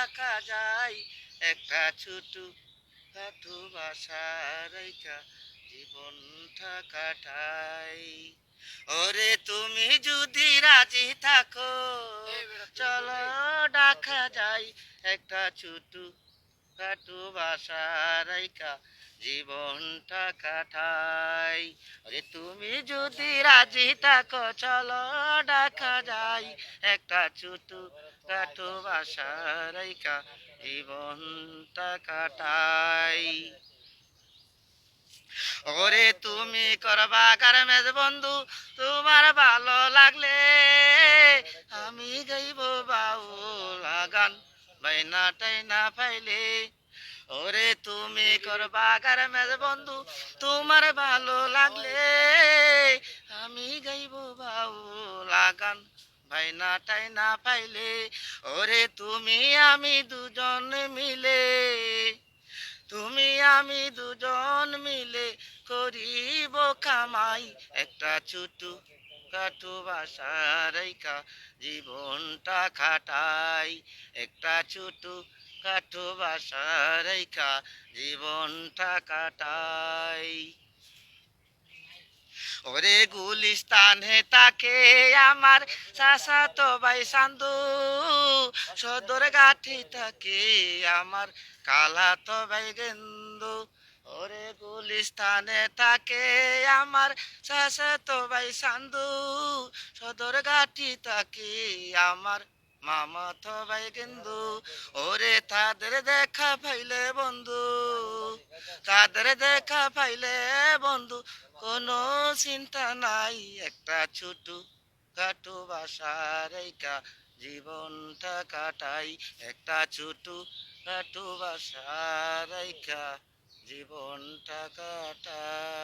ডাকা যায় একটা ছোট খাটো বাসা রাইখা জীবনটা কাটাই। ওরে তুমি যদি রাজি থাকো চলো ডাকা যায় একটা ছোট খাটো বাসা রাইখা জীবনটা কাটাই। আরে তুমি যদি রাজি থাকো চলো ডাকা যাই একটা ছোট খাটো বাসা রাইখা জীবনটা কাটাই। ওরে তুমি করবা গারমেজ বন্ধু তোমার ভালো লাগলে আমি গাইব বাউলা গান বাইনা টাইনা পাইলে। ওরে তুমি করবা গারমেজ বন্ধু তোমার ভালো লাগলে আমি গাইব বাউলা গান বাইনা টাইনা পাইলে। ওরে তুমি আমি দুজন মিলে তুমি আমি দুজন মিলে করিব কামাই একটা ছোট খাটো বাসা রাইখা জীবনটা খাটাই। একটা ছোট খাটো বাসা রাইখা জীবনটা কাটাই। ওরে গুলিস্তানে তাকে আমার চাচাতো ভাই সান্দু সদর গাঠি তাকে আমার কালাতো ভাই গেন্দু। ওরে গুলিস্তানে তাকে আমার চাচাতো ভাই সান্দু সদর গাঠি তাকে আমার মামা তো ভাই গেন্দু। ওরে তাদের দেখা পাইলে বন্ধু তাদের দেখা পাইলে বন্ধু কোনো চিন্তা নাই একটা ছোট খাটো বাসা রেখা জীবনটা কাটাই। একটা ছোট খাটো বাসা রেখা জীবনটা কাটাই।